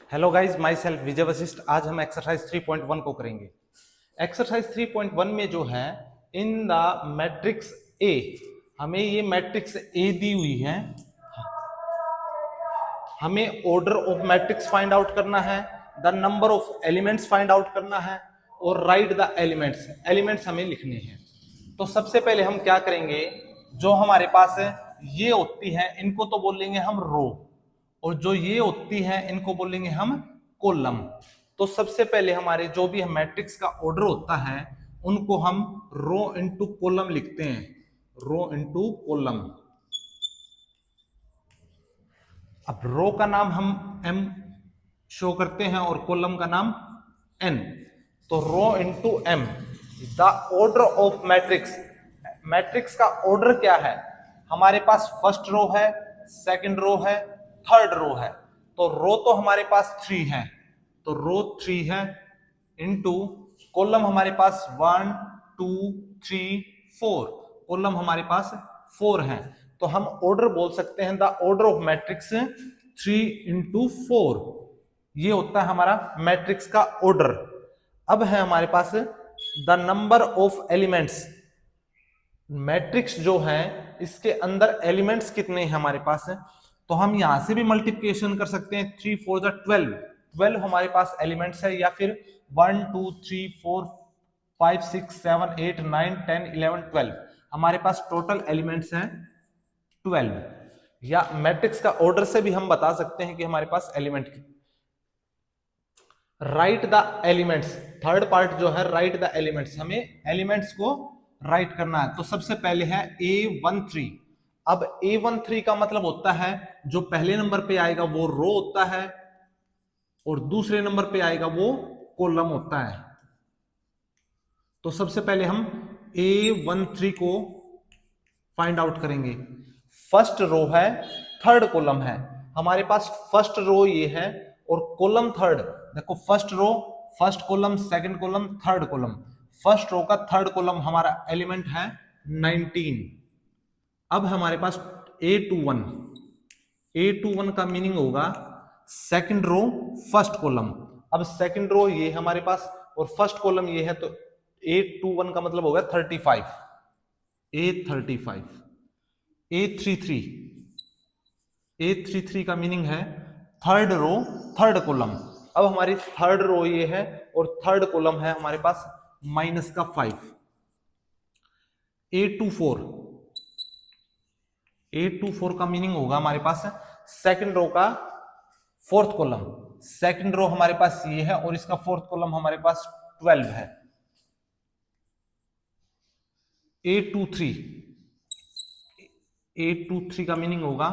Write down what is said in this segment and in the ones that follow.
Hello guys, my self विजय वशिष्ठ। आज हम exercise 3.1 को करेंगे। एक्सरसाइज 3.1 में जो है इन द मैट्रिक्स ए, हमें ये मैट्रिक्स ए दी हुई है। हमें order of matrix find out करना है, the number of elements find out करना है और राइट द एलिमेंट्स। एलिमेंट्स हमें लिखने हैं। तो सबसे पहले हम क्या करेंगे, जो हमारे पास है ये होती है इनको तो बोलेंगे हम रो, और जो ये होती है इनको बोलेंगे हम कॉलम। तो सबसे पहले हमारे जो भी मैट्रिक्स का ऑर्डर होता है उनको हम रो इनटू कॉलम लिखते हैं। रो इनटू कॉलम। अब रो का नाम हम m शो करते हैं और कॉलम का नाम n। तो row into m, the order of matrix. Matrix का ऑर्डर क्या है, हमारे पास फर्स्ट रो है, सेकंड रो है, थर्ड रो है। तो रो तो हमारे पास 3 है, तो रो 3 है, इनटू कॉलम हमारे पास 1 2 3 4, कॉलम हमारे पास 4 है। तो हम ऑर्डर बोल सकते हैं the order of matrix 3 into 4। ये होता है हमारा मैट्रिक्स का ऑर्डर। अब है हमारे पास the number of elements. Matrix जो है इसके अंदर एलिमेंट्स कितने हैं हमारे पास है, तो हम यहां से भी मल्टीप्लिकेशन कर सकते हैं। 3 4 12, 12 हमारे पास एलिमेंट्स है, या फिर 1 2 3 4 5 6 7 8 9 10 11 12 हमारे पास टोटल एलिमेंट्स हैं 12। या मैट्रिक्स का ऑर्डर से भी हम बता सकते हैं कि हमारे पास element. Write the elements, third part जो है राइट द एलिमेंट्स, हमें एलिमेंट्स को राइट करना है। तो सबसे पहले है A13। अब A13 का मतलब होता है जो पहले नंबर पे आएगा वो रो होता है और दूसरे नंबर पे आएगा वो कॉलम होता है। तो सबसे पहले हम A13 को फाइंड आउट करेंगे। फर्स्ट रो है, थर्ड कॉलम है। हमारे पास फर्स्ट रो ये है और कॉलम थर्ड। देखो first row, first column, second column, third column. First row का थर्ड कॉलम हमारा एलिमेंट है 19। अब हमारे पास A21। A21 का मीनिंग होगा सेकंड रो फर्स्ट कॉलम। अब सेकंड रो ये हमारे पास और फर्स्ट कॉलम ये है, तो A21 का मतलब होगा 35। A35। A33, A33 का मीनिंग है थर्ड रो थर्ड कॉलम। अब हमारी थर्ड रो ये है और थर्ड कॉलम है हमारे पास -5। A24, A24 का मीनिंग होगा हमारे पास सेकंड रो का फोर्थ कॉलम। सेकंड रो हमारे पास ये है और इसका फोर्थ कॉलम हमारे पास 12 है। A23, A23 का मीनिंग होगा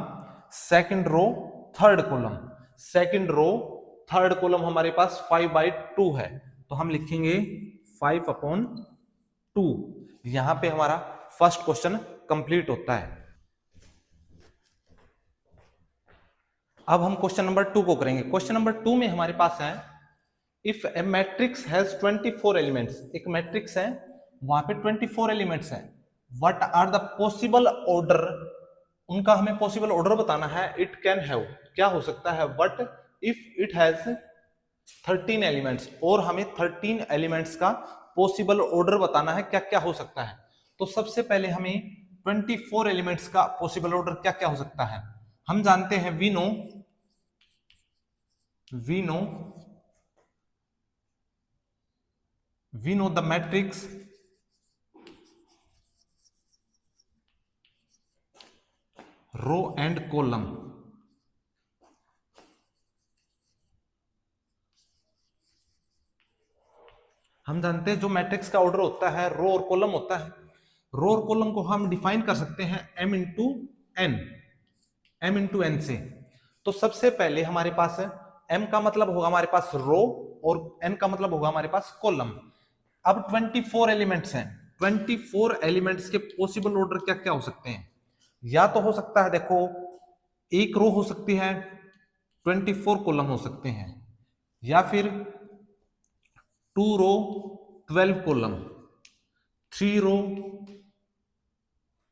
second row third column. Second row third column हमारे पास 5/2 है, तो हम लिखेंगे 5/2। यहां पे हमारा फर्स्ट क्वेश्चन कंप्लीट होता है। अब हम क्वेश्चन नंबर 2 को करेंगे। क्वेश्चन नंबर 2 में हमारे पास है if a matrix has 24 elements. एक मैट्रिक्स है, वहां पे 24 एलिमेंट्स हैं। What are the possible order, उनका हमें पॉसिबल ऑर्डर बताना है। इट कैन हैव, क्या हो सकता है, what if it has 13 elements, और हमें 13 एलिमेंट्स का पॉसिबल ऑर्डर बताना है, क्या क्या हो सकता है। तो सबसे पहले हमें 24 एलिमेंट्स का पॉसिबल ऑर्डर क्या क्या हो सकता है हम जानते हैं। We know the matrix row and column. हम जानते हैं जो मैट्रिक्स का ऑर्डर होता है रो और कॉलम होता है। रो और कॉलम को हम डिफाइन कर सकते हैं m इंटू एन से। तो सबसे पहले हमारे पास है m का मतलब होगा हमारे पास रो और n का मतलब होगा हमारे पास कॉलम। अब 24 एलिमेंट्स हैं, 24 एलिमेंट्स के पॉसिबल ऑर्डर क्या क्या हो सकते हैं। या तो हो सकता है, देखो, एक रो हो सकती है, 24 कॉलम हो सकते हैं, या फिर 2 रो 12 कॉलम, 3 रो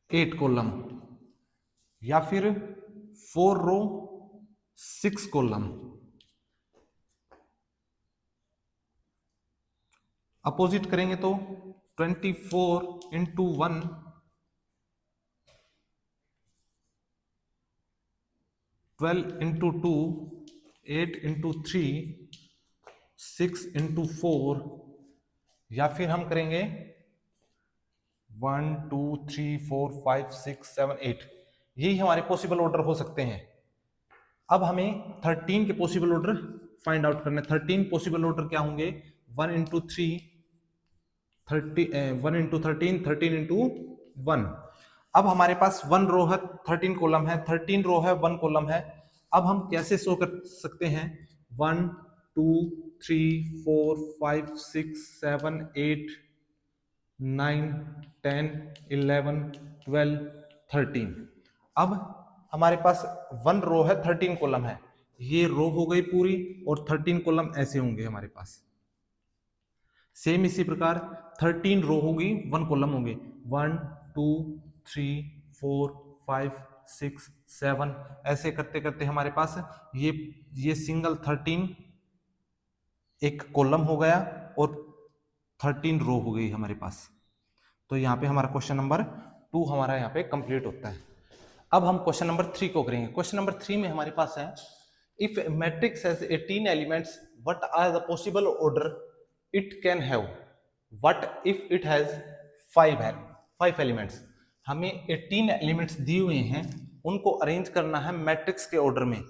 8 कॉलम, या फिर 4 रो 6 कॉलम, अपोजिट करेंगे तो 24 इंटू 1, 12 इंटू 2, 8 इंटू 3, 6 इंटू 4, या फिर हम करेंगे 1 2 3 4 5 6 7 8। यही हमारे पॉसिबल ऑर्डर हो सकते हैं। अब हमें 13 के पॉसिबल ऑर्डर फाइंड आउट करने। 13 पॉसिबल ऑर्डर क्या होंगे? 1 इंटू 3, 1 इंटू 13, 13 इंटू 1। अब हमारे पास 1 रो है, 13 कॉलम है, 13 रो है, 1 कॉलम है। अब हम कैसे शो कर सकते हैं? 1 2 3 4 5 6 7 8 9 10 11 12 13। अब हमारे पास 1 रो है, 13 कॉलम है। ये रो हो गई पूरी, और 13 कॉलम ऐसे होंगे हमारे पास। सेम इसी प्रकार 13 रो होगी, 1 कॉलम होंगे। 1 2 3 4 5 6 7, ऐसे करते करते हमारे पास ये सिंगल 13 एक कॉलम हो गया, और 13 रो हो गई हमारे पास। तो यहाँ पे हमारा क्वेश्चन नंबर 2 हमारा यहाँ पे कंप्लीट होता है। अब हम क्वेश्चन नंबर 3 को करेंगे। क्वेश्चन नंबर 3 में हमारे पास है, if matrix has 18 elements, what are the possible order it can have? What if it has 5 elements? हमें 18 एलिमेंट्स दिए हुए हैं, उनको अरेंज करना है मैट्रिक्स के ऑर्डर में।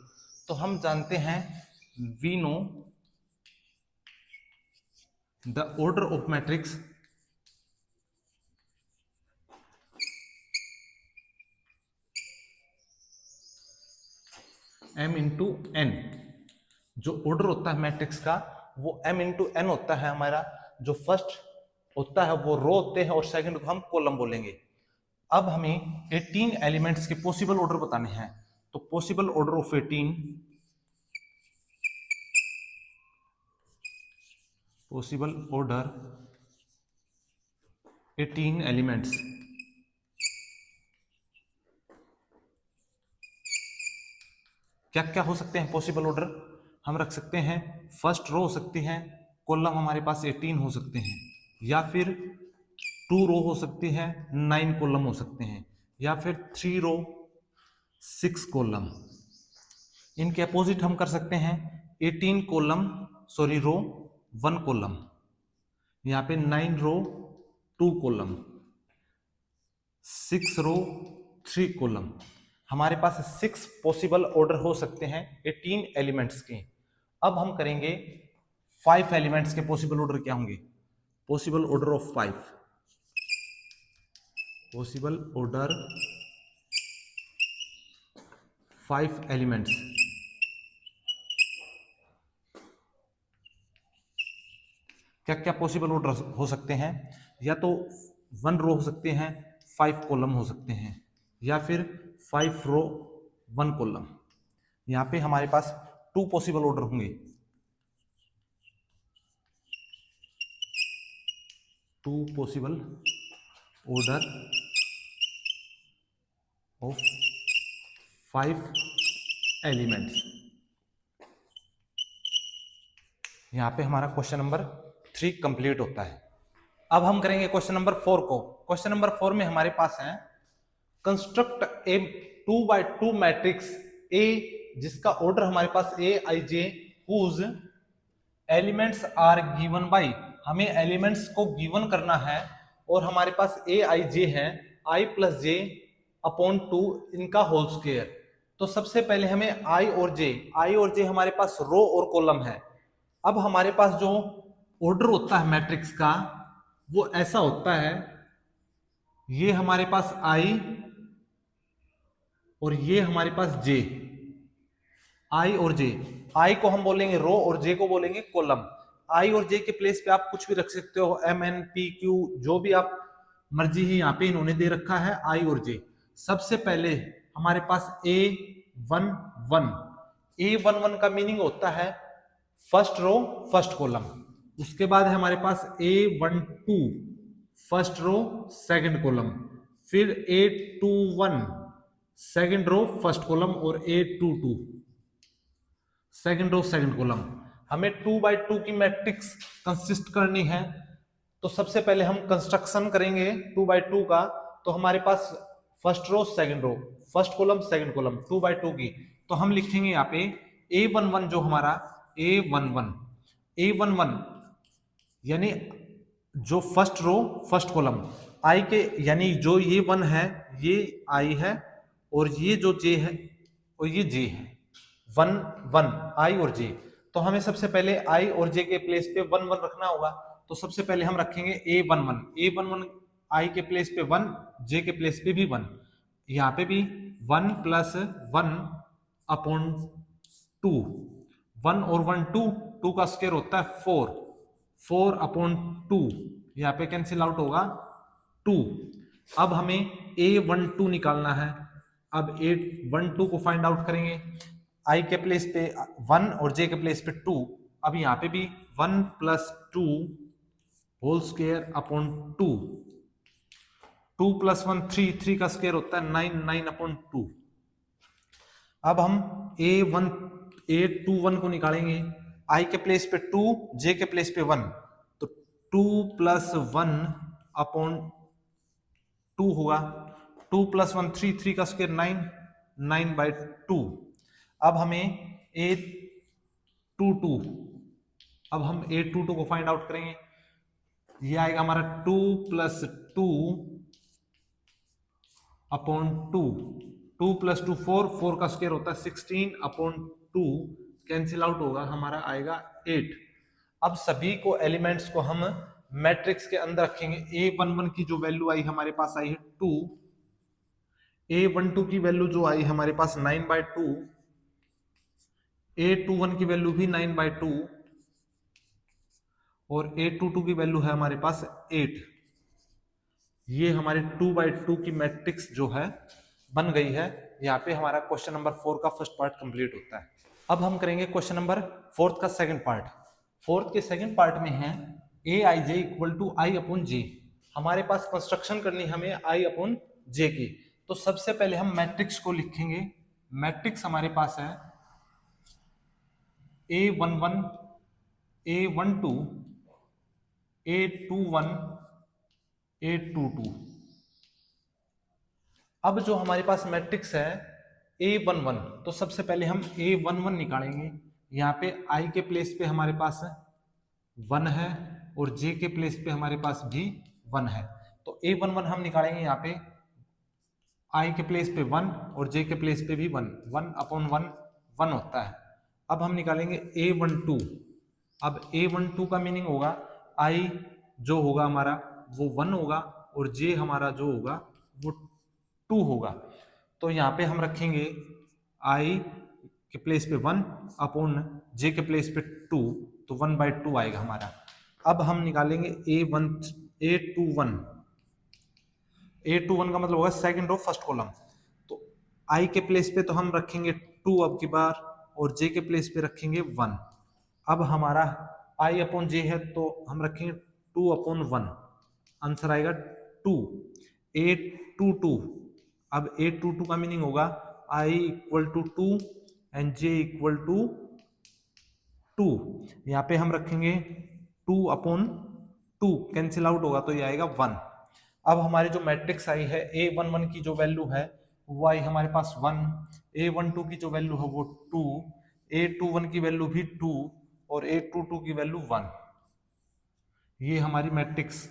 तो हम जानते हैं, we know the order of matrix m into N. जो ऑर्डर होता है मैट्रिक्स का, वो m इंटू एन होता है हमारा। जो फर्स्ट होता है वो रो होते हैं, और सेकंड को हम कॉलम बोलेंगे। अब हमें 18 एलिमेंट्स के पॉसिबल ऑर्डर बताने हैं। तो possible order of 18, possible order 18 elements. क्या क्या हो सकते हैं पॉसिबल ऑर्डर? हम रख सकते हैं, फर्स्ट रो हो सकती है, कॉलम हमारे पास 18 हो सकते हैं, या फिर 2 रो हो सकती है, 9 कॉलम हो सकते हैं, या फिर 3 रो 6 कॉलम। इनके अपोजिट हम कर सकते हैं 18 कॉलम, सॉरी रो 1 कॉलम, यहाँ पे 9 रो 2 कॉलम, 6 रो 3 कॉलम। हमारे पास 6 पॉसिबल ऑर्डर हो सकते हैं 18 एलिमेंट्स के। अब हम करेंगे 5 एलिमेंट्स के पॉसिबल ऑर्डर क्या होंगे? Possible order of 5, possible order 5 elements. क्या क्या पॉसिबल ऑर्डर हो सकते हैं? या तो 1 रो हो सकते हैं, 5 कॉलम हो सकते हैं, या फिर 5 रो 1 कॉलम। यहाँ पे हमारे पास 2 पॉसिबल ऑर्डर होंगे, 2 पॉसिबल ऑर्डर ऑफ 5 एलिमेंट्स। यहाँ पे हमारा क्वेश्चन नंबर 3 कंप्लीट होता है। अब हम करेंगे क्वेश्चन नंबर 4 को। क्वेश्चन नंबर 4 में हमारे पास है, construct A 2x2 matrix A, जिसका ऑर्डर हमारे पास A I J, whose elements are given by. हमें एलिमेंट्स को गिवन करना है, और हमारे पास ए आई जे है, आई प्लस जे अपॉन 2 इनका होल स्क्वायर। तो सबसे पहले हमें आई और जे हमारे पास रो और कॉलम है। अब हमारे पास जो ऑर्डर होता है मैट्रिक्स का, वो ऐसा होता है, ये हमारे पास आई और ये हमारे पास जे, आई और जे। आई को हम बोलेंगे रो और जे को बोलेंगे कॉलम। आई और जे के प्लेस पे आप कुछ भी रख सकते हो, एम एन पी क्यू, जो भी आप मर्जी है, यहाँ पे इन्होंने दे रखा है आई और जे। सबसे पहले हमारे पास ए वन वन, A11 का मीनिंग होता है फर्स्ट रो फर्स्ट कॉलम। उसके बाद है हमारे पास A12 first row second column, फिर A21 second row first column, और A22 second row second column. हमें 2 by 2 की मैट्रिक्स कंसिस्ट करनी है, तो सबसे पहले हम कंस्ट्रक्शन करेंगे 2x2 का। तो हमारे पास first row second row, first column second column 2x2 की। तो हम लिखेंगे यहाँ पे A11 जो हमारा A11 यानी जो first row first column I K, यानी जो ये 1 है ये आई है, और ये जो जे है और ये जे है, 1 1 आई और जे। तो हमें सबसे पहले आई और जे के प्लेस पे 1 1 रखना होगा। तो सबसे पहले हम रखेंगे A11 आई के प्लेस पे 1, जे के प्लेस पे भी 1, यहाँ पे भी 1 + 1 अपॉन 2, 1 और 1 2, 2 का स्क्वायर होता है 4, 4 अपॉन 2, यहाँ पे कैंसिल आउट होगा 2। अब हमें A12 निकालना है। अब A12 को फाइंड आउट करेंगे, आई के प्लेस पे 1 और जे के प्लेस पे 2। अब यहाँ पे भी 1 + 2 होल स्क्वायर अपॉन 2, 2 + 1 3, 3 का स्क्वायर होता है 9, 9 अपॉन 2। अब हम A21 को निकालेंगे, आई के प्लेस पे 2, जे के प्लेस पे 1, तो 2 + 1 अपॉन 2 होगा, 2 + 1 3, 3 का स्क्वायर 9, 9/2। अब हमें A22, अब हम A22 को फाइंड आउट करेंगे, ये आएगा हमारा 2 + 2 अपॉन 2, 2 + 2 4, 4 का स्क्वायर होता है 16 अपॉन 2, कैंसिल आउट होगा, हमारा आएगा 8। अब सभी को एलिमेंट्स को हम मैट्रिक्स के अंदर रखेंगे। A11 की जो वैल्यू आई हमारे पास आई है 2, A12 की वैल्यू जो आई हमारे पास 9/2, A21 की वैल्यू भी 9/2, और A22 की वैल्यू है हमारे पास 8। ये हमारे 2/2 की मैट्रिक्स जो है बन गई है। यहाँ पे हमारा क्वेश्चन नंबर 4 का फर्स्ट पार्ट कंप्लीट होता है। अब हम करेंगे क्वेश्चन नंबर 4 का सेकंड पार्ट। 4 के सेकंड पार्ट में है Aij = I/J। हमारे पास कंस्ट्रक्शन करनी हमें I/J की। तो सबसे पहले हम मैट्रिक्स को लिखेंगे। मैट्रिक्स हमारे पास है A11 A12 A21 A22। अब जो हमारे पास मैट्रिक्स है A11, तो सबसे पहले हम A11 निकालेंगे। यहाँ पे I के प्लेस पे हमारे पास 1 है और J के प्लेस पे हमारे पास भी 1 है। तो A11 हम निकालेंगे, यहाँ पे I के प्लेस पे 1 और J के प्लेस पे भी 1, 1 अपॉन 1 1 होता है। अब हम निकालेंगे A12। अब A12 का मीनिंग होगा I जो होगा हमारा वो 1 होगा और J हमारा जो होगा वो 2 होगा। तो यहाँ पे हम रखेंगे I के प्लेस पे 1 अपॉन J के प्लेस पे 2, तो 1/2 आएगा हमारा। अब हम निकालेंगे A21। A21 का मतलब होगा सेकंड रो फर्स्ट कॉलम। तो I के प्लेस पे तो हम रखेंगे 2 अब की बार, और J के प्लेस पे रखेंगे 1। अब हमारा I/J है तो हम रखेंगे 2/1, आंसर आएगा 2। A22, अब A22 का मीनिंग होगा I = 2 एंड J = 2। यहाँ पे हम रखेंगे 2/2, कैंसिल आउट होगा तो ये आएगा 1। अब हमारी जो मैट्रिक्स आई है A11 की जो वैल्यू है वो आई हमारे पास 1, A12 की जो वैल्यू है वो 2, A21 की वैल्यू भी 2 और A22 की वैल्यू 1। ये हमारी मैट्रिक्स।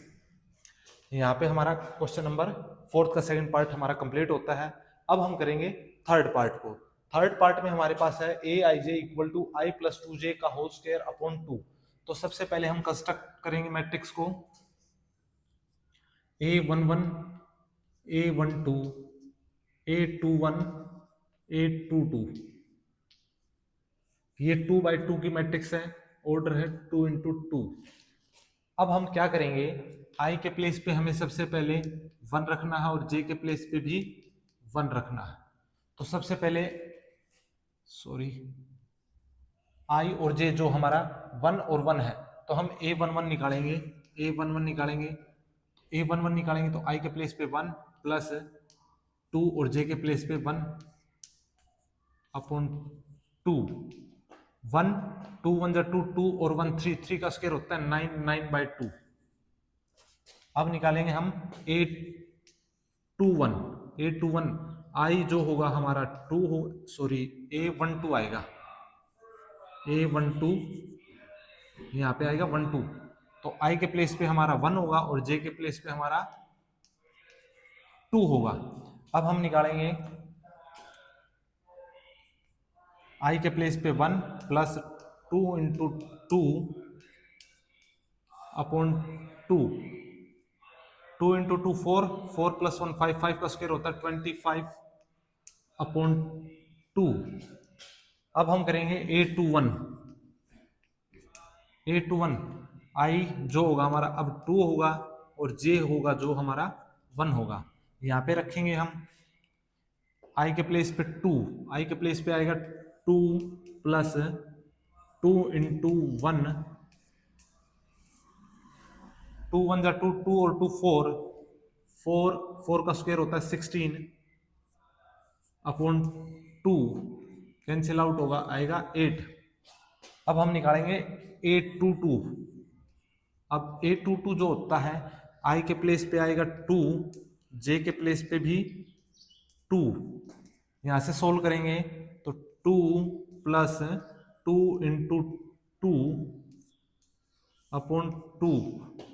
यहाँ पे हमारा क्वेश्चन नंबर 4 का सेकंड पार्ट हमारा कंप्लीट होता है। अब हम करेंगे थर्ड पार्ट को। थर्ड पार्ट में हमारे पास है Aij = I + 2j का होल स्क्वायर अपॉन 2। तो सबसे पहले हम कंस्ट्रक्ट करेंगे मैट्रिक्स को। A11 A12 A21 A22, ये 2/2 की मैट्रिक्स है, ऑर्डर है 2 × 2। अब हम क्या करेंगे, I के प्लेस पे हमें सबसे पहले 1 रखना है और J के प्लेस पे भी 1 रखना है। तो सबसे पहले I और J जो हमारा 1 और 1 है, तो हम A11 निकालेंगे। A11 निकालेंगे A11 निकालेंगे तो I के प्लेस पे 1 प्लस 2 और J के प्लेस पे 1 अपॉन 2, 1 2 1 जा 2 2 और 1 3, 3 का स्क्वायर होता है 9, 9/2। अब निकालेंगे हम A21, A21 आई जो होगा हमारा 2 हो, सॉरी A12 आएगा, A12 यहाँ पे आएगा 12, तो आई के प्लेस पे हमारा 1 होगा और जे के प्लेस पे हमारा 2 होगा। अब हम निकालेंगे आई के प्लेस पे 1 plus 2 into 2 upon 2, 2 into 2 4, 4 plus 1 5, 5 का स्क्वायर होता है 25 अपॉन 2। अब हम करेंगे A21, A21 आई जो होगा हमारा अब 2 होगा और जे होगा जो हमारा 1 होगा। यहाँ पे रखेंगे हम आई के प्लेस पे 2, आई के प्लेस पे आएगा 2 प्लस 2 इंटू 1, 2 1 जा 2, 2 और 2 4, 4 4 का स्क्वायर होता है 16 अपॉन 2, कैंसिल आउट होगा आएगा 8। अब हम निकालेंगे A22, अब A22 जो होता है आई के प्लेस पे आएगा 2, जे के प्लेस पे भी 2, यहां से सोल्व करेंगे तो 2 प्लस 2 इंटू 2 अपॉन 2,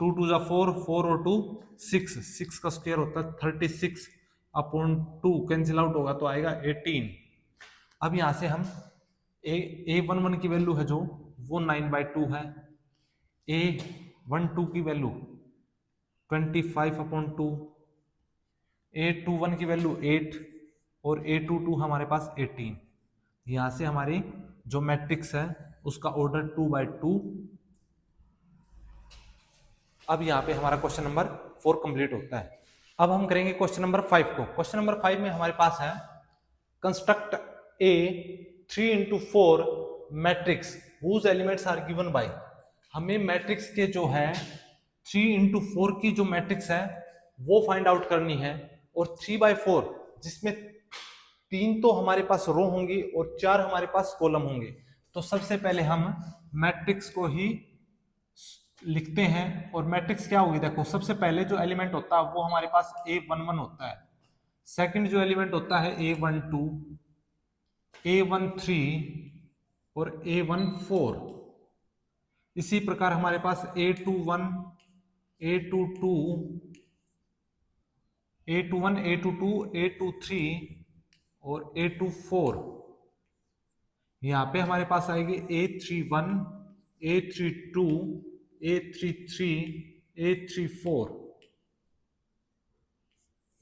2 2 जा 4, 4 और 2 6, 6 का स्क्वायर होता है 36 अपॉन 2, कैंसिल आउट होगा तो आएगा 18। अब यहां से हम A11 की वैल्यू है जो वो 9/2 है, A12 की वैल्यू 25 अपॉन 2, A21 की वैल्यू 8 और A22 हमारे पास 18। यहां से हमारी जो मैट्रिक्स है उसका ऑर्डर 2/2। अब यहाँ पे हमारा क्वेश्चन नंबर 4 कंप्लीट होता है। अब हम करेंगे क्वेश्चन नंबर 5 को। क्वेश्चन नंबर 5 में हमारे पास है construct a 3 into 4 matrix whose elements are given by. हमें मैट्रिक्स के जो है 3 into 4 की जो मैट्रिक्स है वो फाइंड आउट करनी है, और 3/4 जिसमें 3 तो हमारे पास रो होंगी और 4 हमारे पास कॉलम होंगे। तो सबसे पहले हम मैट्रिक्स को ही लिखते हैं, और मैट्रिक्स क्या होगी देखो, सबसे पहले जो एलिमेंट होता है वो हमारे पास A11 होता है, सेकंड जो एलिमेंट होता है A12, A13 और A14। इसी प्रकार हमारे पास A21, A22, A21, A22, A23 और A24। यहाँ पे हमारे पास आएगी A31, A32, A33, A34।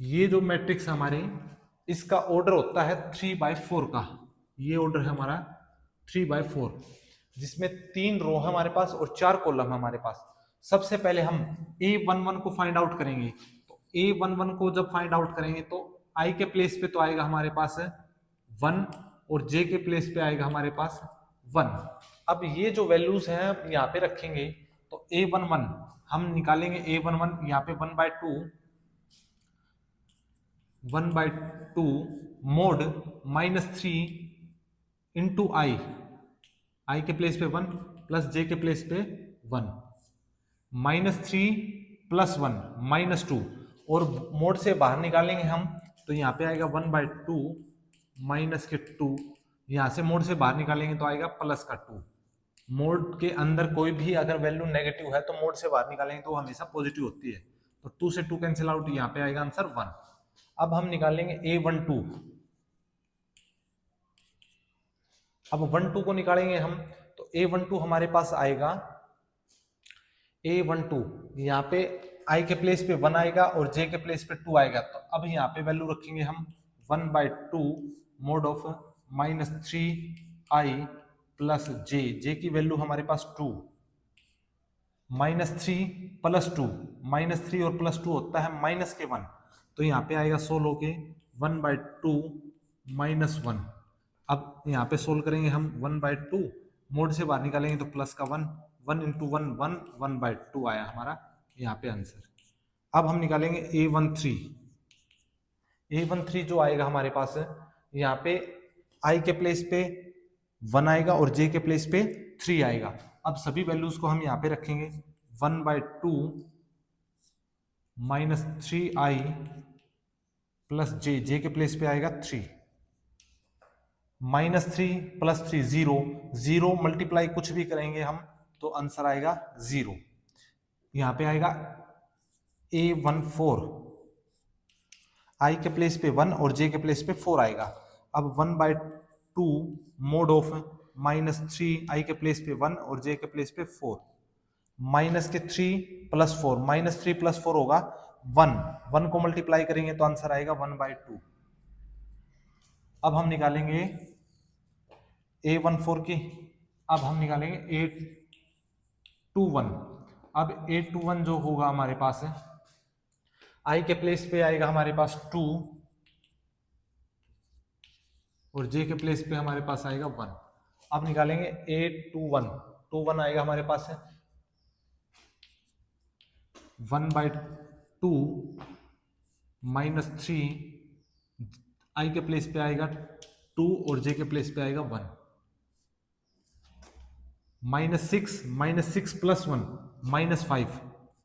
ये जो मैट्रिक्स हमारे इसका ऑर्डर होता है 3/4 का। ये ऑर्डर है हमारा 3/4 जिसमें 3 रो है हमारे पास और 4 कॉलम है हमारे पास। सबसे पहले हम A11 को फाइंड आउट करेंगे। तो A11 को जब फाइंड आउट करेंगे तो I के प्लेस पे तो आएगा हमारे पास 1 और J के प्लेस पे आएगा हमारे पास 1। अब ये जो वैल्यूज हैं यहाँ पे रखेंगे तो A11 हम निकालेंगे, A11 यहाँ पे 1/2 मोड -3 इंटू आई के प्लेस पे 1 प्लस जे के प्लेस पे 1, -3 + 1 -2, और मोड से बाहर निकालेंगे हम तो यहाँ पे आएगा 1/2 माइनस के 2, यहाँ से मोड से बाहर निकालेंगे तो आएगा प्लस का 2। मोड के अंदर कोई भी अगर वैल्यू नेगेटिव है तो मोड से बाहर निकालेंगे तो हमेशा पॉजिटिव होती है। तो 2 से 2 कैंसिल आउट, यहाँ पे आएगा आंसर 1। अब हम निकालेंगे A12। अब 12 को निकालेंगे हम तो A12 हमारे पास आएगा, A12 यहाँ पे I के प्लेस पे 1 आएगा और J के प्लेस पे 2 आएगा। तो अब यहाँ पे वैल्यू रखेंगे हम 1/2 mode of -3i plus J की वैल्यू हमारे पास 2, -3 + 2, -3 और +2 होता है -1। तो यहाँ पे आएगा सोल्व होके 1/2 -1। अब यहाँ पे सोल्व करेंगे हम 1/2, मोड से बाहर निकालेंगे तो प्लस का 1, 1 × 1 1, 1/2 आया हमारा यहाँ पे आंसर। अब हम निकालेंगे A13। A13 जो आएगा हमारे पास यहाँ पे I के प्लेस पे 1 आएगा और J के प्लेस पे 3 आएगा। अब सभी वैल्यूज को हम यहाँ पे रखेंगे 1/2 -3i प्लस जे, जे के प्लेस पे आएगा 3, -3 + 3 0, 0 मल्टीप्लाई कुछ भी करेंगे हम तो आंसर आएगा 0। यहां पे आएगा A14, आई के प्लेस पे 1 और जे के प्लेस पे 4 आएगा। अब 1/2 मोड ऑफ -3 आई के प्लेस पे 1 और जे के प्लेस पे 4, माइनस के 3 + 4, -3 + 4 होगा 1, 1 को मल्टीप्लाई करेंगे तो आंसर आएगा 1/2। अब हम निकालेंगे A14 की, अब हम निकालेंगे A21। अब A21 जो होगा हमारे पास है, आई के प्लेस पे आएगा हमारे पास 2 और जे के प्लेस पे हमारे पास आएगा 1। अब निकालेंगे A21, 21 आएगा हमारे पास है 1/2 -3, आई के प्लेस पे आएगा 2 और जे के प्लेस पे आएगा 1, -6 + 1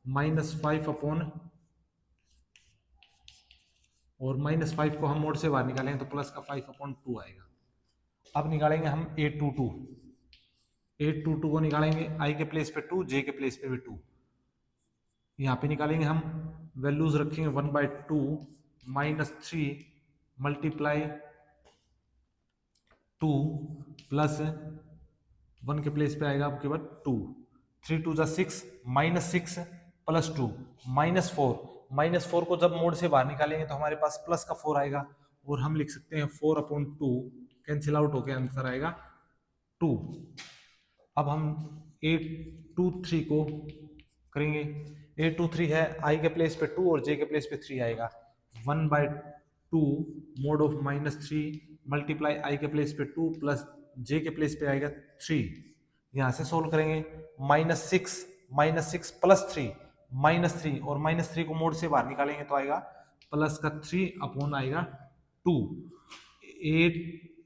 -5 अपॉन, और -5 को हम मोड से बाहर निकालेंगे तो प्लस का 5/2 आएगा। अब निकालेंगे हम A22 को निकालेंगे, आई के प्लेस पे 2, जे के प्लेस पे भी 2, यहाँ पे निकालेंगे हम, वैल्यूज रखेंगे 1/2 -3 मल्टीप्लाई 2 प्लस 1 के प्लेस पे आएगा आपके बाद 2, 3 2 6, -6 + 2 -4, -4 को जब मोड से बाहर निकालेंगे तो हमारे पास प्लस का 4 आएगा और हम लिख सकते हैं 4/2, कैंसिल आउट होकर आंसर आएगा 2। अब हम A23 को करेंगे, A23 है, आई के प्लेस पे 2 और जे के प्लेस पे 3 आएगा, 1/2 मोड ऑफ -3 मल्टीप्लाई आई के प्लेस पे 2 प्लस जे के प्लेस पे आएगा 3। यहां से सोल्व करेंगे, -6 + 3 -3 और -3 को मोड से बाहर निकालेंगे तो आएगा प्लस का 3/, आएगा 2।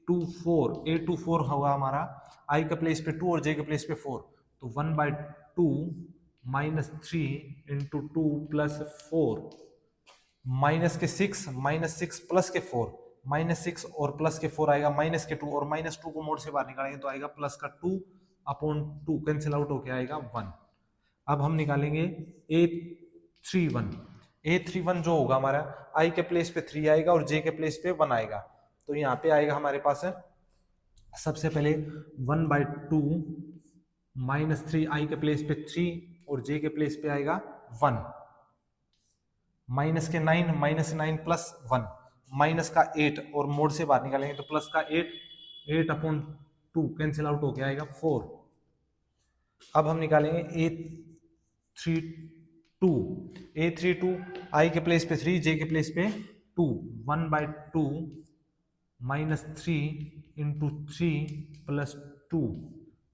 A24 होगा हमारा, आई के प्लेस पे 2 और जे के प्लेस पे 4, तो 1/2 -3 × 2 + 4, माइनस के 6 प्लस के 4, -6 और प्लस के 4 आएगा -2 और -2 को मोड से बाहर निकालेंगे तो आएगा प्लस का 2/2, कैंसिल आउट होके आएगा 1। अब हम निकालेंगे A31 जो होगा हमारा, आई के प्लेस पे 3 आएगा और जे के प्लेस पे 1 आएगा, तो यहाँ पे आएगा हमारे पास है सबसे पहले 1/2 -3 आई के प्लेस पे 3 और जे के प्लेस पे आएगा 1, -9 + 1 माइनस का 8 और मोड से बाहर निकालेंगे तो प्लस का 8/2 कैंसिल आउट होके आएगा 4। अब हम निकालेंगे A32 आई के प्लेस पे 3, जे के प्लेस पे 2, 1/2 -3 × 3 + 2,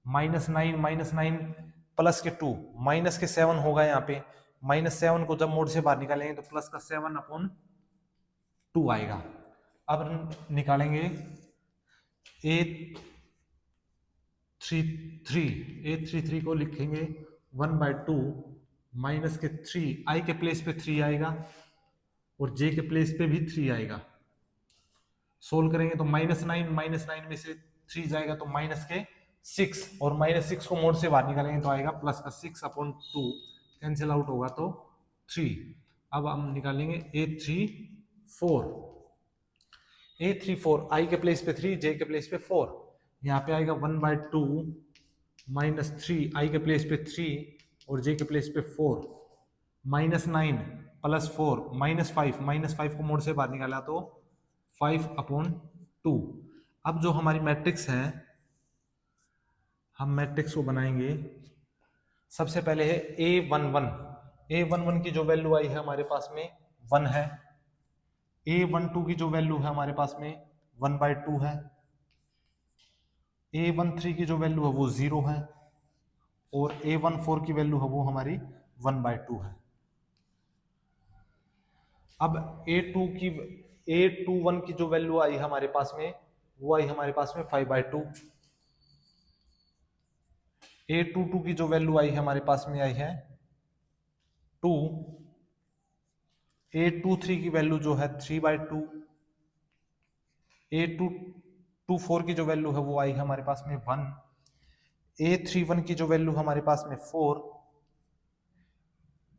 -9 प्लस के 2, माइनस के 7 होगा यहाँ पे, -7 को जब मोड से बाहर निकालेंगे तो प्लस का 7/2 आएगा। अब निकालेंगे A33 को लिखेंगे 1/2 माइनस के 3, आई के प्लेस पे 3 आएगा और जे के प्लेस पे भी 3 आएगा, सोल्व करेंगे तो -9 में से 3 जाएगा तो माइनस के 6 और -6 को मोड से बाहर निकालेंगे तो आएगा प्लस का 6/2, कैंसिल आउट होगा तो 3। अब हम निकालेंगे A34 आई के प्लेस पे 3, जे के प्लेस पे 4, यहाँ पे आएगा 1/2 -3 आई के प्लेस पे 3 और जे के प्लेस पे 4, -9 + 4 -5 को मोड से बाहर निकाला तो 5/2। अब जो हमारी मैट्रिक्स है, हम मैट्रिक्स को बनाएंगे। सबसे पहले है A11 की जो वैल्यू आई है हमारे पास में 1 है, A12 की जो वैल्यू है हमारे पास में 1/2 है, A13 की जो वैल्यू है वो 0 है और A14 की वैल्यू है वो हमारी 1/2 है। अब A21 की जो वैल्यू आई हमारे पास में वो आई हमारे पास में 5/2। A22 की जो वैल्यू आई है हमारे पास में आई है 2 A23 की वैल्यू जो है 3/2, A224 की जो वैल्यू है वो आई है हमारे पास में 1, A31 की जो वैल्यू हमारे पास में 4,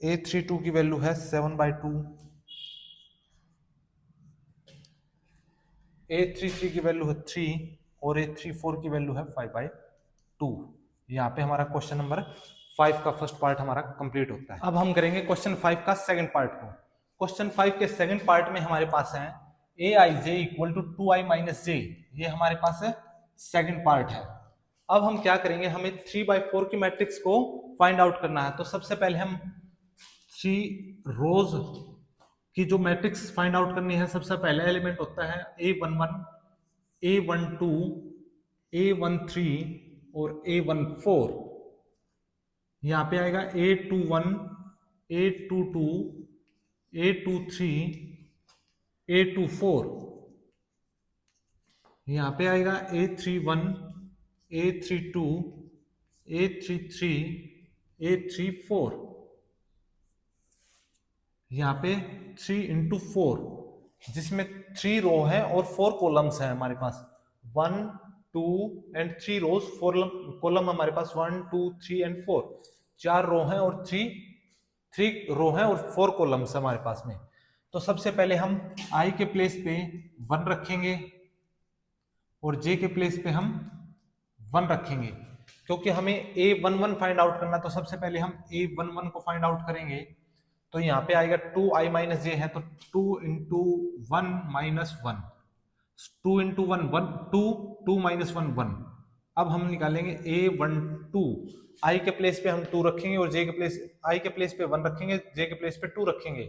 A32 की वैल्यू है 7/2, A33 की वैल्यू है 3 और A34 की वैल्यू है 5/2। यहाँ पे हमारा क्वेश्चन नंबर 5 का फर्स्ट पार्ट हमारा कंप्लीट होता है। अब हम करेंगे क्वेश्चन 5 का सेकंड पार्ट को। क्वेश्चन 5 के सेकंड पार्ट में हमारे पास है aij equal to 2i minus J, ये हमारे पास है सेकंड पार्ट है। अब हम क्या करेंगे, हमें 3/4 की मैट्रिक्स को फाइंड आउट करना है। तो सबसे पहले हम 3 रोज की जो मैट्रिक्स फाइंड आउट करनी है, सबसे पहला एलिमेंट होता है A11, A12, A13 और A14। यहाँ पे आएगा A21, A22, A23, A24। यहाँ पे आएगा A31, A32, A33, A34। यहाँ पे 3 इंटू 4, जिसमें 3 रो है और 4 कॉलम्स है हमारे पास। 1, 2 एंड 3 रोज, 4 कॉलम हमारे पास 1, 2, 3 एंड 4। 4 रो है और 3 रो है और 4 कॉलम्स है हमारे पास में। तो सबसे पहले हम i के प्लेस पे 1 रखेंगे और j के प्लेस पे हम 1 रखेंगे, क्योंकि हमें A11 फाइंड आउट करना। तो सबसे पहले हम A11 को फाइंड आउट करेंगे। तो यहाँ पे आएगा 2i माइनस जे है, तो 2 इंटू 1 माइनस 1, 2 इंटू 1 1, 2 माइनस 1 1। अब हम निकालेंगे A12, i के प्लेस पे हम 2 रखेंगे और j के प्लेस, i के प्लेस पे 1 रखेंगे, j के प्लेस पे 2 रखेंगे।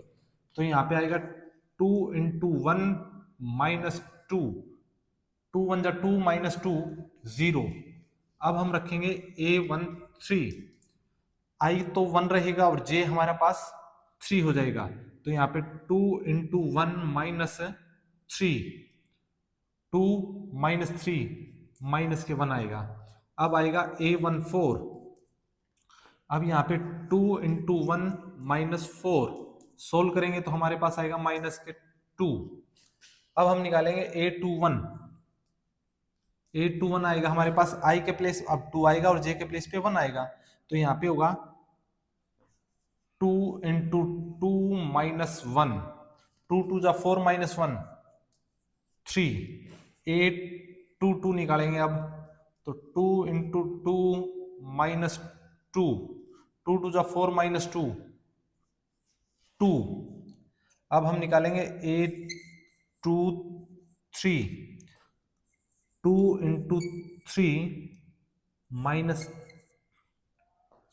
तो यहाँ पे आएगा 2 इंटू 1 माइनस 2, 2 1 जा 2 माइनस 2 0। अब हम रखेंगे A13, i तो 1 रहेगा और j हमारे पास 3 हो जाएगा। तो यहाँ पे 2 इंटू 1 माइनस 3, 2 माइनस 3 माइनस के 1 आएगा। अब आएगा A14। अब यहाँ पे 2 इंटू 1 माइनस 4, सोल्व करेंगे तो हमारे पास आएगा माइनस के 2। अब हम निकालेंगे A21, A21 आएगा हमारे पास, i के प्लेस अब 2 आएगा और j के प्लेस पे 1 आएगा। तो यहाँ पे होगा 2 इंटू 2 माइनस 1, 2 2 जा 4 माइनस 1 3, 8 2 2 निकालेंगे अब। तो 2 इंटू 2 माइनस 2, 2 2 जा 4 माइनस 2 2। अब हम निकालेंगे 8 2 3, 2 into 3 minus,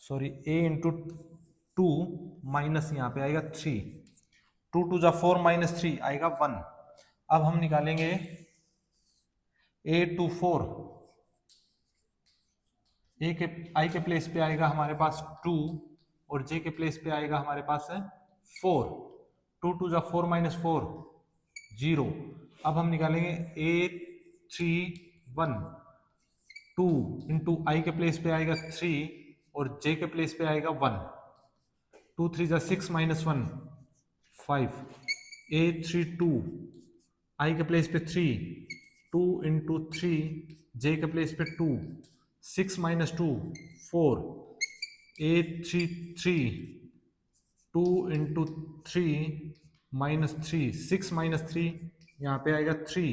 sorry a into 2 minus यहाँ पे आएगा 3, 2 2 जा 4 माइनस 3 आएगा 1। अब हम निकालेंगे A24, i के प्लेस पे आएगा हमारे पास 2 और j के प्लेस पे आएगा हमारे पास 4, 2 2 जा 4 माइनस 4 0। अब हम निकालेंगे A31, 2 इंटू i के प्लेस पे आएगा 3 और j के प्लेस पे आएगा 1, 2 3 जा 6 माइनस 1 5। A32, i के प्लेस पे 3, 2 इंटू 3, j के प्लेस पे 2, 6 minus 2 4। A33, 2 into 3 minus 3, 6 minus 3 यहाँ पे आएगा 3।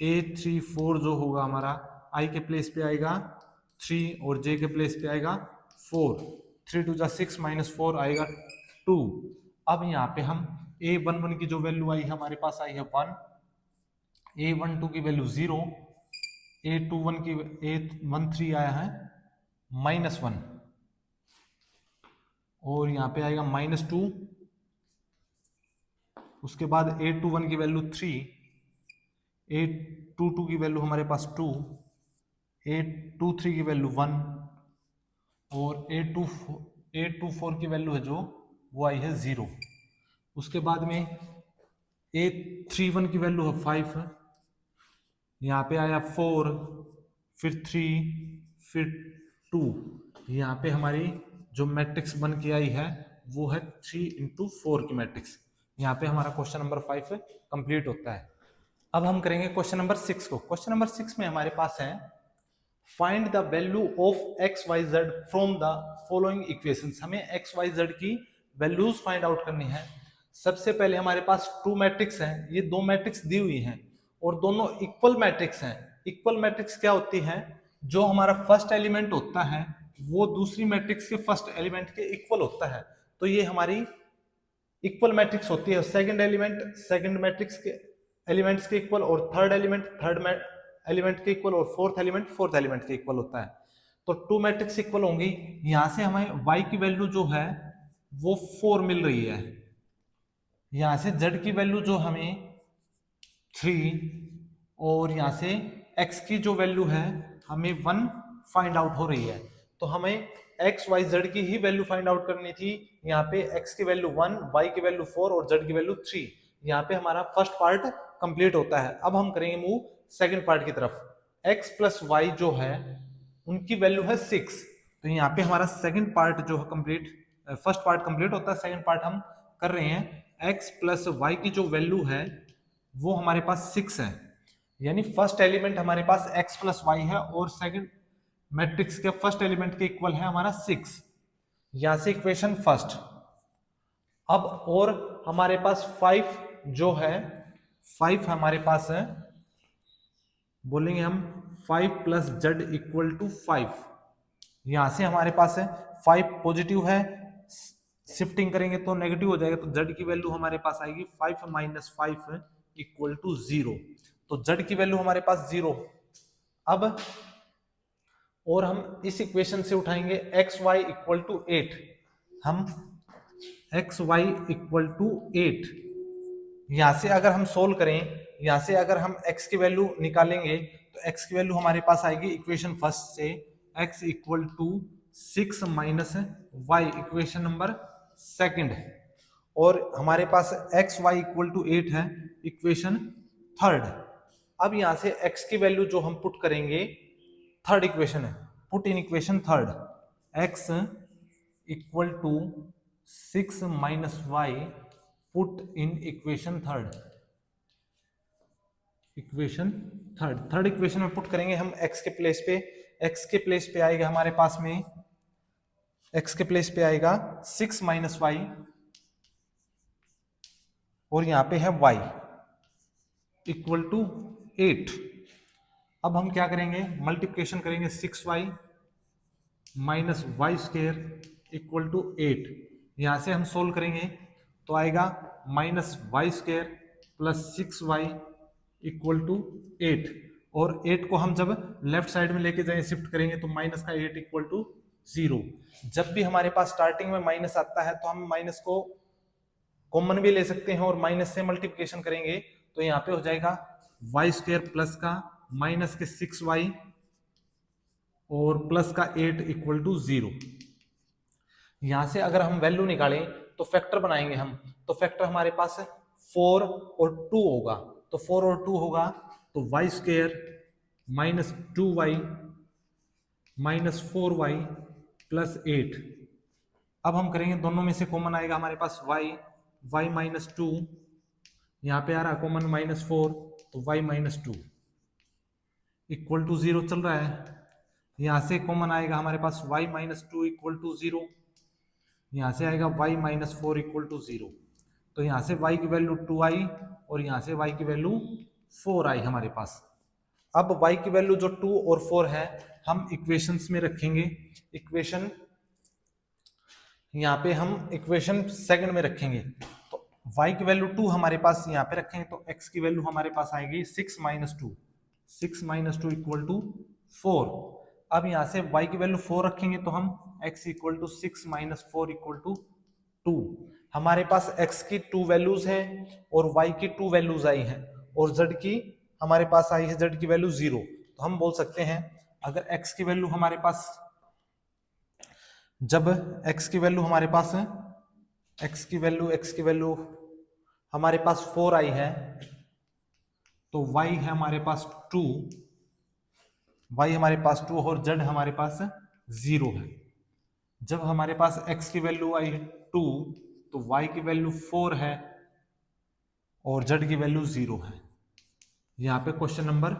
A34 जो होगा हमारा, i के प्लेस पे आएगा 3 और j के प्लेस पे आएगा 4, 3 2 जा 6 माइनस 4 आएगा 2। अब यहाँ पे हम A11 की जो वैल्यू आई हमारे पास आई है 1, A12 की वैल्यू 0, A21 की A13 आया है -1 और यहाँ पे आएगा -2। उसके बाद A21 की वैल्यू 3, A22 की वैल्यू हमारे पास 2, A23 की वैल्यू 1 और A24 की वैल्यू है जो वो आई है 0। उसके बाद में A31 की वैल्यू है 5, यहाँ पे आया 4, फिर 3, फिर 2। यहाँ पे हमारी जो मैट्रिक्स बन के आई है वो है 3 इंटू 4 की मैट्रिक्स। यहाँ पे हमारा क्वेश्चन नंबर 5 कंप्लीट होता है। अब हम करेंगे क्वेश्चन नंबर 6 को। क्वेश्चन नंबर 6 में हमारे पास है find the value of X Y Z from the following equations. हमें एक्स वाई जेड की वैल्यूज फाइंड आउट करनी है। सबसे पहले हमारे पास टू मैट्रिक्स हैं, ये दो मैट्रिक्स दी हुई हैं और दोनों इक्वल मैट्रिक्स हैं। इक्वल मैट्रिक्स क्या होती है? जो हमारा फर्स्ट एलिमेंट होता है वो दूसरी मैट्रिक्स के फर्स्ट एलिमेंट के इक्वल होता है, तो ये हमारी इक्वल मैट्रिक्स होती है। सेकंड एलिमेंट सेकंड मैट्रिक्स के एलिमेंट्स के इक्वल, और थर्ड एलिमेंट थर्ड एलिमेंट के इक्वल, और फोर्थ एलिमेंट फोर्थ एलिमेंट के इक्वल होता है। तो टू मैट्रिक्स इक्वल होंगी। यहां से हमें y की वैल्यू जो है वो 4 मिल रही है, यहां से z की वैल्यू जो हमें 3, और यहां से x की जो वैल्यू है हमें 1 फाइंड आउट हो रही है। तो हमें x y z की ही वैल्यू फाइंड आउट करनी थी। यहाँ पे x की वैल्यू 1, y की वैल्यू 4 और z की वैल्यू 3। यहाँ पे हमारा फर्स्ट पार्ट कंप्लीट होता है। अब हम करेंगे मूव सेकंड पार्ट की तरफ। x प्लस वाई जो है उनकी वैल्यू है 6, तो यहाँ पे हमारा सेकंड पार्ट जो है कंप्लीट, फर्स्ट पार्ट कंप्लीट होता है, सेकंड पार्ट हम कर रहे हैं। x प्लस वाई की जो वैल्यू है वो हमारे पास 6 है, यानी फर्स्ट एलिमेंट हमारे पास x प्लस वाई है और सेकंड मैट्रिक्स के फर्स्ट एलिमेंट के इक्वल है हमारा 6। यहां से इक्वेशन फर्स्ट। अब और हमारे पास 5 जो है, 5 हमारे पास है, बोलेंगे हम 5 प्लस जेड इक्वल टू 5। यहां से हमारे पास है 5 पॉजिटिव है, शिफ्टिंग करेंगे तो नेगेटिव हो जाएगा, तो जेड की वैल्यू हमारे पास आएगी 5 माइनस 5 इक्वल टू 0। तो जेड की वैल्यू हमारे पास 0। अब और हम इस इक्वेशन से उठाएंगे एक्स वाई इक्वल टू 8। हम एक्स वाई इक्वल टू 8 यहां से अगर हम सोल्व करें, यहां से अगर हम x की वैल्यू निकालेंगे तो x की वैल्यू हमारे पास आएगी इक्वेशन फर्स्ट से x equal to 6 minus Y, equation number second. और हमारे पास एक्स वाई इक्वल टू 8 है, इक्वेशन थर्ड। अब यहां से x की वैल्यू जो हम पुट करेंगे, थर्ड इक्वेशन है, put in equation third, x equal to 6 minus Y, put in equation third, equation third. Third equation में पुट करेंगे हम x के प्लेस पे, x के प्लेस पे आएगा हमारे पास में, x के प्लेस पे आएगा 6 माइनस वाई, और यहां पे है y इक्वल टू 8। अब हम क्या करेंगे, मल्टीप्लिकेशन करेंगे 6y minus Y square equal to 8। यहां से हम सोल्व करेंगे तो आएगा minus Y square plus 6y equal to 8, और 8 को हम जब लेफ्ट साइड में लेके जाएं शिफ्ट करेंगे तो माइनस का 8 इक्वल टू 0। जब भी हमारे पास स्टार्टिंग में माइनस आता है तो हम माइनस को कॉमन भी ले सकते हैं और माइनस से मल्टीप्लिकेशन करेंगे तो यहाँ पे हो जाएगा वाई स्क्वायर प्लस का माइनस के 6y और प्लस का 8 इक्वल टू 0। यहां से अगर हम वैल्यू निकालें तो फैक्टर बनाएंगे हम, तो फैक्टर हमारे पास 4 और 2 होगा, तो 4 और 2 होगा तो Y square minus 2y minus 4y plus 8। अब हम करेंगे, दोनों में से कॉमन आएगा हमारे पास y माइनस 2, यहाँ पे आ रहा कॉमन माइनस 4, तो y माइनस 2 इक्वल टू 0 चल रहा है। यहाँ से कॉमन आएगा हमारे पास y माइनस 2 इक्वल टू 0, यहाँ से आएगा y माइनस 4 इक्वल टू 0। तो यहाँ से y की वैल्यू 2i और यहाँ से y की वैल्यू 4i हमारे पास। अब y की वैल्यू जो 2 और 4 है हम इक्वेशंस में रखेंगे, इक्वेशन यहाँ पे हम इक्वेशन सेकंड में रखेंगे, तो y की वैल्यू 2 हमारे पास यहाँ पे रखेंगे, तो x की वैल्यू हमारे पास आएगी 6 माइनस 2, 6 माइनस 2 इक्वल टू 4। अब यहाँ से y की वैल्यू 4 रखेंगे तो हम x equal to 6 minus 4 equal to 2। हमारे पास x की 2 वैल्यूज है और y की 2 वैल्यूज आई हैं, और z की हमारे पास आई है z की वैल्यू 0। तो हम बोल सकते हैं अगर x की वैल्यू हमारे पास, जब x की वैल्यू हमारे पास है, x की वैल्यू हमारे पास 4 आई है, तो y है हमारे पास 2, y हमारे पास 2 और z हमारे पास 0 है। जब हमारे पास x की वैल्यू आई है 2 तो y की वैल्यू 4 है, और z की वैल्यू 0 है। यहाँ पे क्वेश्चन नंबर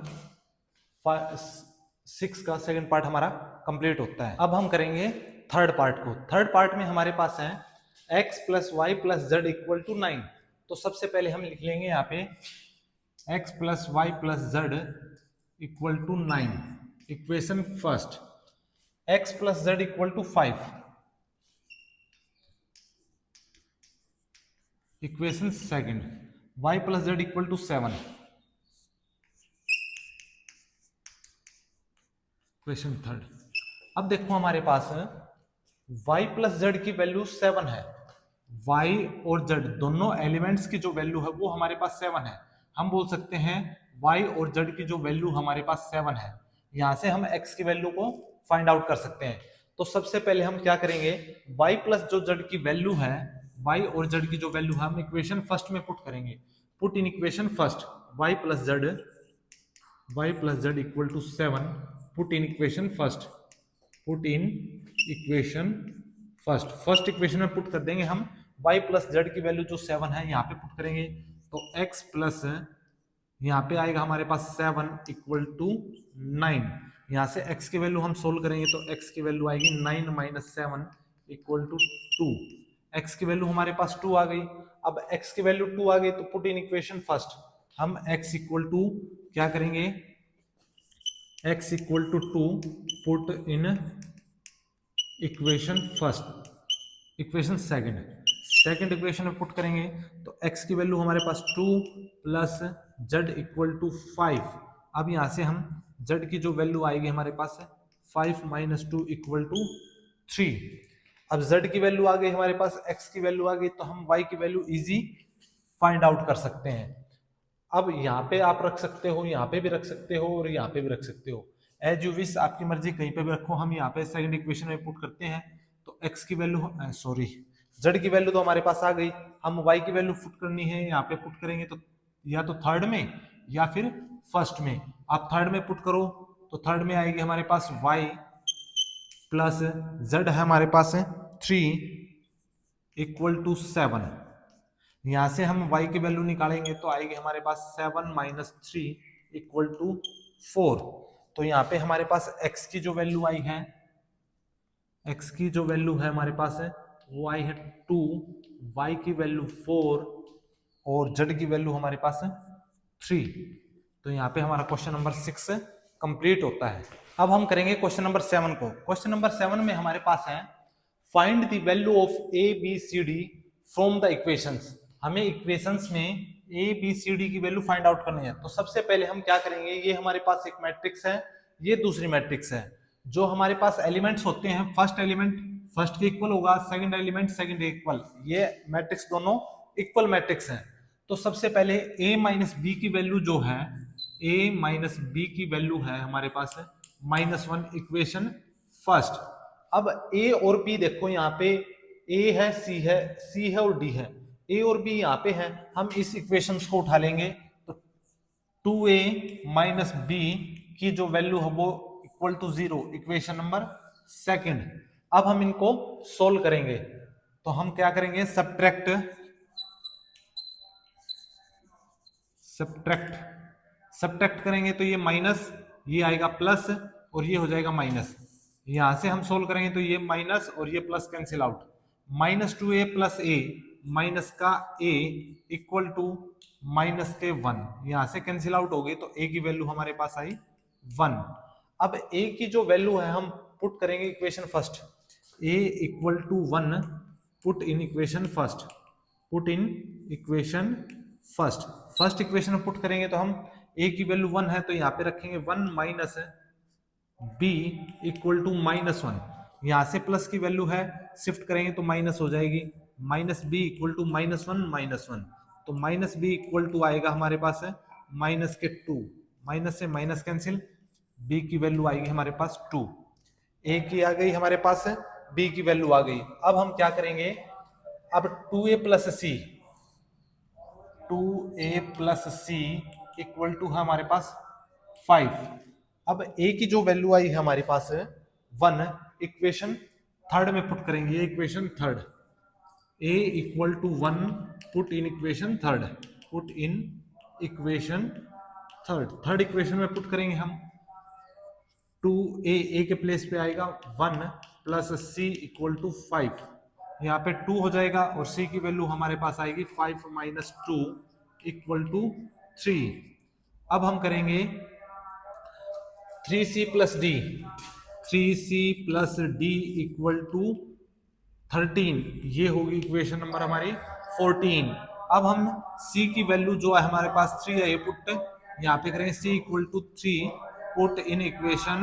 6 का सेकंड पार्ट हमारा कंप्लीट होता है। अब हम करेंगे थर्ड पार्ट को। थर्ड पार्ट में हमारे पास है x plus Y plus Z equal to 9। तो सबसे पहले हम लिख लेंगे यहाँ पे x plus Y plus Z equal to 9। Equation first, x plus Z equal to 5। Equation second, y plus Z equal to 7। Equation third. अब देखो हमारे पास y प्लस जेड की वैल्यू 7 है। y और z दोनों एलिमेंट्स की जो वैल्यू है वो हमारे पास 7 है। हम बोल सकते हैं y और z की जो वैल्यू हमारे पास 7 है, यहां से हम x की वैल्यू को फाइंड आउट कर सकते हैं। तो सबसे पहले हम क्या करेंगे, y प्लस जो z की वैल्यू है, y और z की जो वैल्यू है हम इक्वेशन फर्स्ट में पुट करेंगे। Put in equation first y plus z equal to 7। Put in equation first, put in equation first, first equation में पुट कर देंगे हम y प्लस जेड की वैल्यू जो 7 है यहाँ पे पुट करेंगे। तो x प्लस यहाँ पे आएगा हमारे पास 7 इक्वल टू 9। यहाँ से x की वैल्यू हम सोल्व करेंगे तो x की वैल्यू आएगी 9 माइनस 7 इक्वल टू 2। x की वैल्यू हमारे पास 2 आ गई। अब x की वैल्यू 2 आ गई तो पुट इन इक्वेशन फर्स्ट हम x इक्वल टू क्या करेंगे, x equal to 2 put in equation first, equation second equation में पुट करेंगे तो x की वैल्यू हमारे पास 2 प्लस z इक्वल टू 5। अब यहां से हम z की जो वैल्यू आएगी हमारे पास है 5 माइनस 2 इक्वल टू 3। अब z की वैल्यू आ गई हमारे पास, x की वैल्यू आ गई, तो हम y की वैल्यू इजी फाइंड आउट कर सकते हैं। अब यहाँ पे आप रख सकते हो, यहाँ पे भी रख सकते हो और यहाँ पे भी रख सकते हो, एज यू विश, आपकी मर्जी, कहीं पे भी रखो। हम यहाँ पे सेकंड इक्वेशन में पुट करते हैं तो x की वैल्यू z की वैल्यू तो हमारे पास आ गई। हम y की वैल्यू पुट करनी है, यहाँ पे पुट करेंगे तो या तो थर्ड में या फिर फर्स्ट में। आप थर्ड में पुट करो तो थर्ड में आएगी हमारे पास y प्लस z है हमारे पास 3 इक्वल टू 7। यहां से हम y की वैल्यू निकालेंगे तो आएगी हमारे पास 7 माइनस 3 इक्वल टू 4। तो यहाँ पे हमारे पास x की जो वैल्यू आई है, x की जो वैल्यू है हमारे पास है वो आई है 2, y की वैल्यू 4 और z की वैल्यू हमारे पास है 3। तो यहाँ पे हमारा क्वेश्चन नंबर 6 कंप्लीट होता है। अब हम करेंगे क्वेश्चन नंबर 7 को। क्वेश्चन नंबर 7 में हमारे पास है find the value of a b c d from the equations. हमें इक्वेशंस में a b c d की वैल्यू फाइंड आउट करनी है। तो सबसे पहले हम क्या करेंगे, ये हमारे पास एक मैट्रिक्स है, ये दूसरी मैट्रिक्स है। जो हमारे पास एलिमेंट्स होते हैं, फर्स्ट एलिमेंट फर्स्ट के इक्वल होगा, सेकंड एलिमेंट सेकंड के इक्वल, ये मैट्रिक्स दोनों इक्वल मैट्रिक्स हैं। तो सबसे पहले a माइनस बी की वैल्यू जो है, a माइनस बी की वैल्यू है हमारे पास है -1, इक्वेशन फर्स्ट। अब a और b देखो, यहाँ पे a है, c है और d है। a और b यहाँ पे है, हम इस इक्वेशंस को उठा लेंगे तो 2a माइनस बी की जो वैल्यू है वो equal to 0, equation number second. अब हम इनको सोल्व करेंगे तो हम क्या करेंगे, सब्ट्रैक्ट करेंगे तो ये माइनस, ये आएगा प्लस और ये हो जाएगा माइनस। यहां से हम सोल्व करेंगे तो ये माइनस और ये plus cancel out. -2a plus a, minus का a इक्वल टू माइनस के 1, यहां से कैंसिल आउट हो गई तो a की वैल्यू हमारे पास आई 1। अब a की जो वैल्यू है हम पुट करेंगे equation first, a equal to 1 put in equation first, put in equation first. First equation में पुट करेंगे तो हम a की वैल्यू 1 है तो यहाँ पे रखेंगे 1 माइनस b इक्वल टू -1। यहाँ से प्लस की वैल्यू है, शिफ्ट करेंगे तो माइनस हो जाएगी, माइनस बी इक्वल टू -1 तो माइनस बी इक्वल टू आएगा हमारे पास है माइनस के 2, माइनस से माइनस कैंसिल, b की वैल्यू आएगी हमारे पास 2, a की आ गई हमारे पास है, b की वैल्यू आ गई। अब हम क्या करेंगे, अब 2a plus c equal to है हमारे पास 5। अब a की जो वैल्यू आई है हमारे पास 1, इक्वेशन थर्ड में पुट करेंगे, ये equation third, a equal to 1 put in equation third. Put in equation third equation में पुट करेंगे हम 2a के प्लेस पे आएगा 1 प्लस सी इक्वल टू 5, यहाँ पे 2 हो जाएगा और c की वैल्यू हमारे पास आएगी 5 माइनस 2 इक्वल टू 3। अब हम करेंगे 3c plus D, 3c plus D equal to 13, ये होगी इक्वेशन नंबर हमारी 14। अब हम c की वैल्यू जो है हमारे पास 3 है, ये पुट यहाँ पे करेंगे c equal to 3 put in equation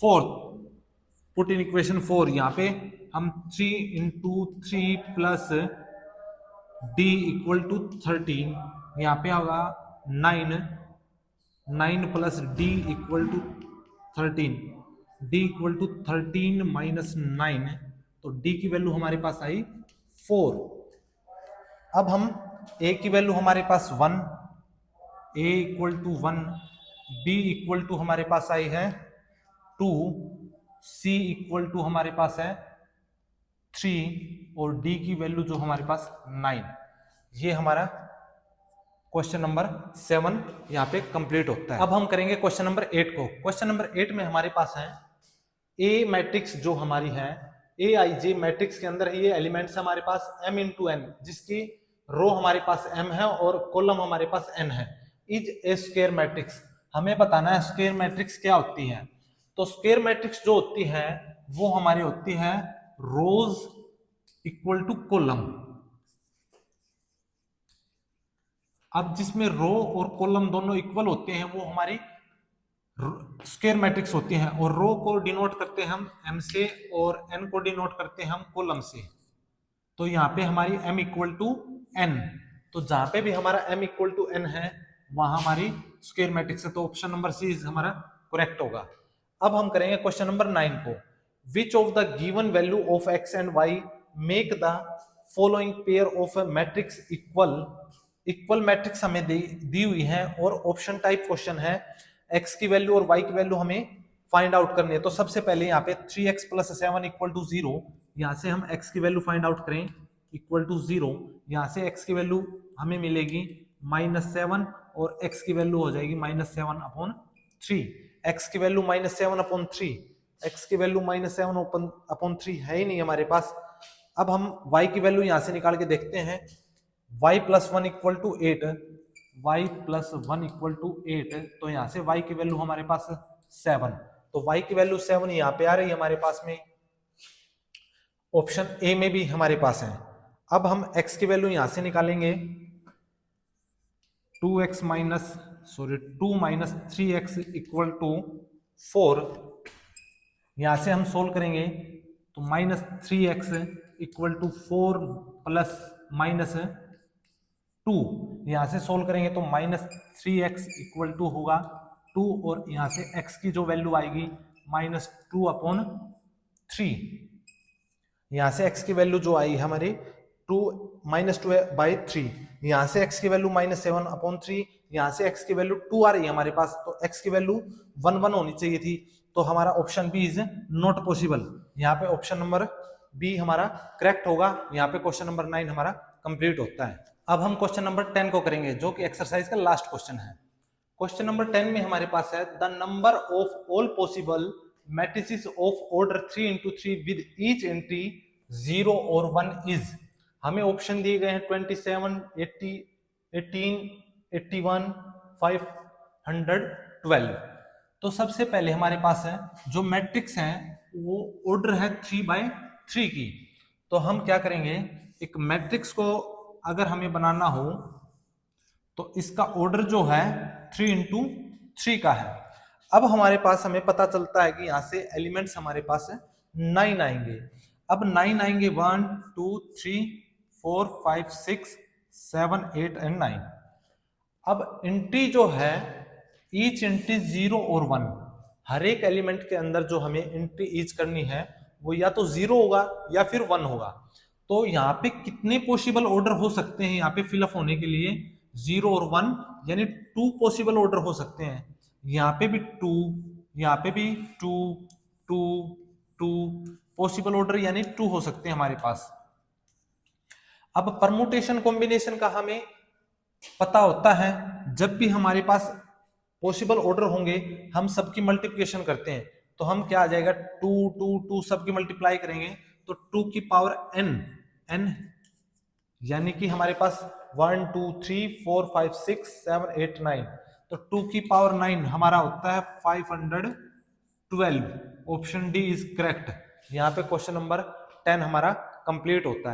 4, put in equation 4। यहाँ पे हम 3 into 3 plus D equal to 13, यहाँ पे होगा 9 plus D equal to 13, D equal to 13 minus 9, तो डी की वैल्यू हमारे पास आई 4। अब हम ए की वैल्यू हमारे पास 1, A equal to 1, B equal to हमारे पास आई है 2, सी इक्वल टू हमारे पास है 3 और डी की वैल्यू जो हमारे पास 9। ये हमारा क्वेश्चन नंबर 7 यहाँ पे कंप्लीट होता है। अब हम करेंगे क्वेश्चन नंबर 8 को। क्वेश्चन नंबर 8 में हमारे पास है ए मैट्रिक्स जो हमारी है ए आई जे मैट्रिक्स के अंदर ये एलिमेंट्स हमारे पास m इंटू एन, जिसकी रो हमारे पास m है और कॉलम हमारे पास n है, इज ए स्क्वायर मैट्रिक्स। हमें बताना है स्क्वायर मैट्रिक्स क्या होती है। तो स्क्वायर मैट्रिक्स जो होती है वो हमारी होती है रोज इक्वल टू कॉलम। अब जिसमें रो और कॉलम दोनों इक्वल होते हैं वो हमारी स्क्वायर मैट्रिक्स होती है, और रो को डिनोट करते हैं हम m से और n को डिनोट करते हैं हम कॉलम से। तो यहाँ पे हमारी m इक्वल टू n, तो जहां पे भी हमारा m इक्वल टू n है वहां हमारी स्क्वायर मैट्रिक्स है, तो ऑप्शन नंबर सी हमारा करेक्ट होगा। अब हम करेंगे क्वेश्चन नंबर 9 को। Which of the given value of x and y make the following pair of matrix equal. Equal matrix हमें दी हुई है और ऑप्शन टाइप क्वेश्चन है, x की वैल्यू और y की वैल्यू हमें फाइंड आउट करनी है। तो सबसे पहले यहाँ पे 3x प्लस 7 इक्वल टू 0, यहाँ से हम x की वैल्यू फाइंड आउट करें इक्वल टू 0, यहाँ से x की वैल्यू हमें मिलेगी -7 और x की वैल्यू हो जाएगी -7 अपॉन 3। x की वैल्यू -7 अपॉन 3, x की वैल्यू -7 अपॉन 3 है ही नहीं हमारे पास। अब हम y की वैल्यू यहाँ से निकाल के देखते हैं, y plus 1 equal to 8, y plus 1 equal to 8, तो यहाँ से y की वैल्यू हमारे पास 7, तो y की वैल्यू 7 यहाँ पे आ रही है हमारे पास में, ऑप्शन ए में भी हमारे पास है। अब हम x की वैल्यू यहाँ से निकालेंगे 2 माइनस 3x इक्वल टू 4, यहाँ से हम सोल्व करेंगे तो -3x इक्वल टू 4 प्लस -2, यहाँ से सोल्व करेंगे तो -3x इक्वल टू होगा 2 और यहाँ से x की जो वैल्यू आएगी -2 अपॉन 3, यहाँ से x की वैल्यू जो आई हमारी -2/3, यहाँ से x की वैल्यू -7 अपॉन 3, यहाँ से x की वैल्यू 2 आ रही है हमारे पास, तो x की वैल्यू 1 होनी चाहिए थी, तो हमारा option B is not possible. यहाँ पे ऑप्शन नंबर बी हमारा करेक्ट होगा। यहाँ पे क्वेश्चन नंबर 9 हमारा कंप्लीट होता है। अब हम क्वेश्चन नंबर 10 को करेंगे जो कि एक्सरसाइज का लास्ट क्वेश्चन है। क्वेश्चन नंबर 10 में हमारे पास है the number of all possible matrices of order 3 into 3 with each entry 0 और 1 इज। हमें ऑप्शन दिए गए हैं 27, 80, 18, 81, 512। तो सबसे पहले हमारे पास है जो मैट्रिक्स है वो ऑर्डर है 3/3 की। तो हम क्या करेंगे, एक मैट्रिक्स को अगर हमें बनाना हो तो इसका ऑर्डर जो है 3 into 3 का है। अब हमारे पास हमें पता चलता है कि यहाँ से एलिमेंट्स हमारे पास 9 आएंगे। अब 9 आएंगे 1 2 3 4 5 6 7 8 एंड 9। अब एंट्री जो है ईच एंट्री 0 और 1, हर एक एलिमेंट के अंदर जो हमें एंट्री ईच करनी है वो या तो 0 होगा या फिर 1 होगा। तो यहाँ पे कितने पॉसिबल ऑर्डर हो सकते हैं यहाँ पे फिलअप होने के लिए, 0 और 1 यानी 2 पॉसिबल ऑर्डर हो सकते हैं। यहाँ पे भी 2, यहाँ पे भी 2 2 2 पॉसिबल ऑर्डर यानी 2 हो सकते हैं हमारे पास। अब परमुटेशन कॉम्बिनेशन का हमें पता होता है, जब भी हमारे पास पॉसिबल ऑर्डर होंगे हम सबकी मल्टीप्लिकेशन करते हैं, तो हम क्या आ जाएगा, टू टू टू सबकी मल्टीप्लाई करेंगे तो 2 की पावर n, n यानी कि हमारे पास 1 2 3 4 5 6 7 8 9, तो 2 की पावर 9 हमारा होता है 512। Option D is correct. यहाँ पे क्वेश्चन नंबर 10 हमारा कंप्लीट होता है।